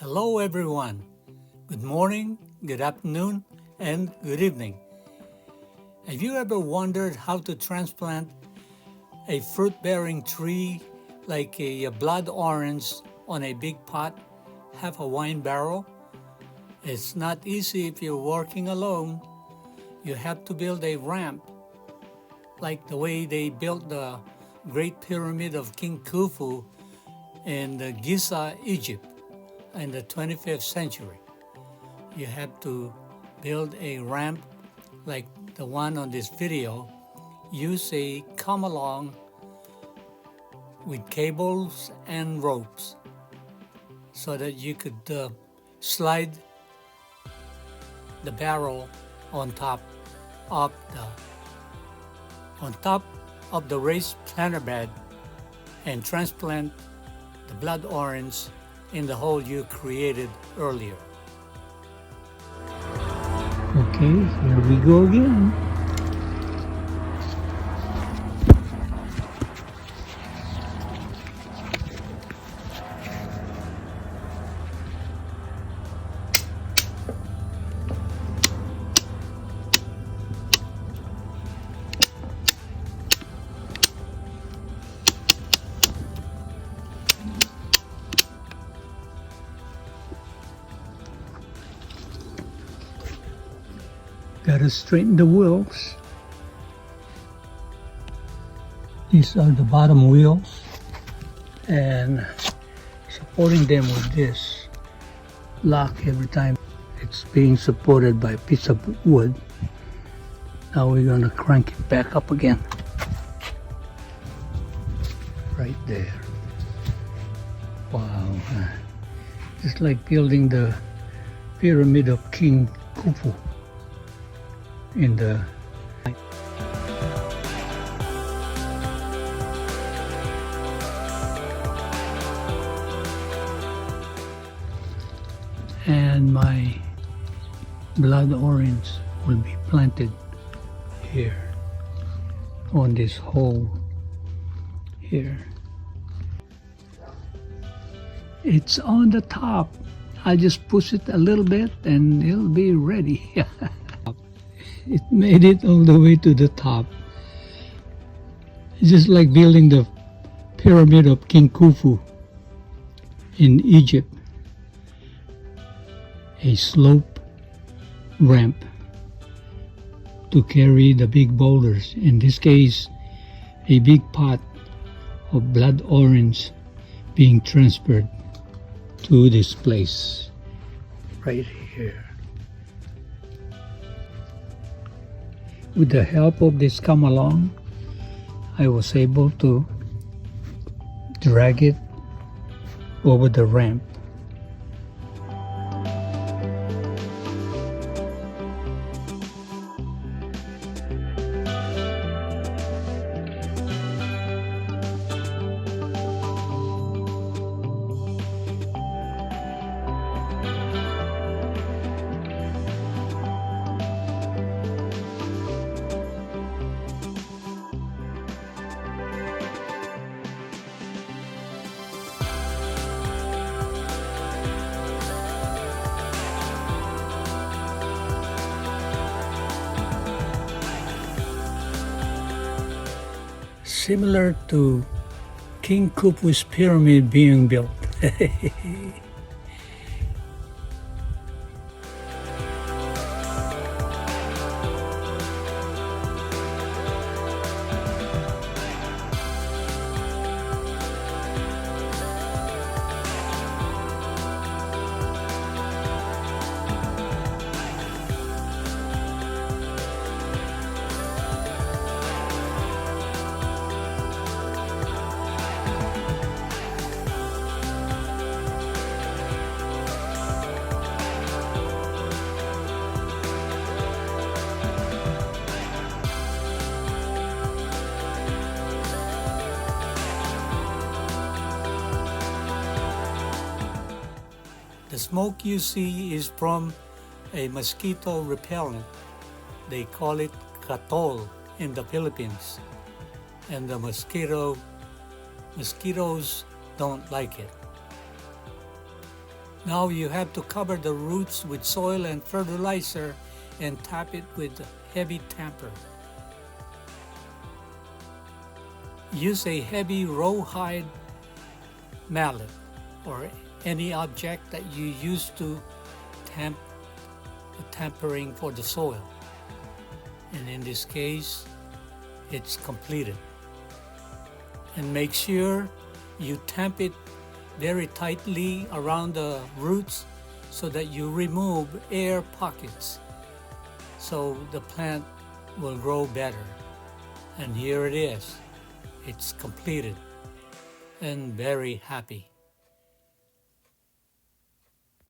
Hello everyone. Good morning, good afternoon, and good evening. Have you ever wondered how to transplant a fruit-bearing tree like a blood orange on a big pot, half a wine barrel? It's not easy if you're working alone. You have to build a ramp, like the way they built the Great Pyramid of King Khufu in Giza, Egypt in the 25th century. You have to build a ramp like the one on this video. Use a come-along with cables and ropes so that you could slide the barrel on top of the raised planter bed and transplant the blood orange in the hole you created earlier. Okay, here we go again. Gotta straighten the wheels. These are the bottom wheels, and supporting them with this lock every time it's being supported by a piece of wood. Now we're gonna crank it back up again. Right there. Wow. It's like building the Pyramid of King Khufu in the and my blood orange will be planted here on this hole here. It's on the top. I'll just push it a little bit and it'll be ready. It made it all the way to the top. It's just like building the Pyramid of King Khufu in Egypt. A slope ramp to carry the big boulders. In this case, a big pot of blood orange being transferred to this place right here. With the help of this come along, I was able to drag it over the ramp. Similar to King Khufu's pyramid being built. The smoke you see is from a mosquito repellent. They call it katol in the Philippines, and the mosquitoes don't like it. Now you have to cover the roots with soil and fertilizer and tap it with a heavy tamper. Use a heavy rawhide mallet or any object that you use to tampering for the soil. And in this case, it's completed. And make sure you tamp it very tightly around the roots so that you remove air pockets so the plant will grow better. And here it is. It's completed and very happy.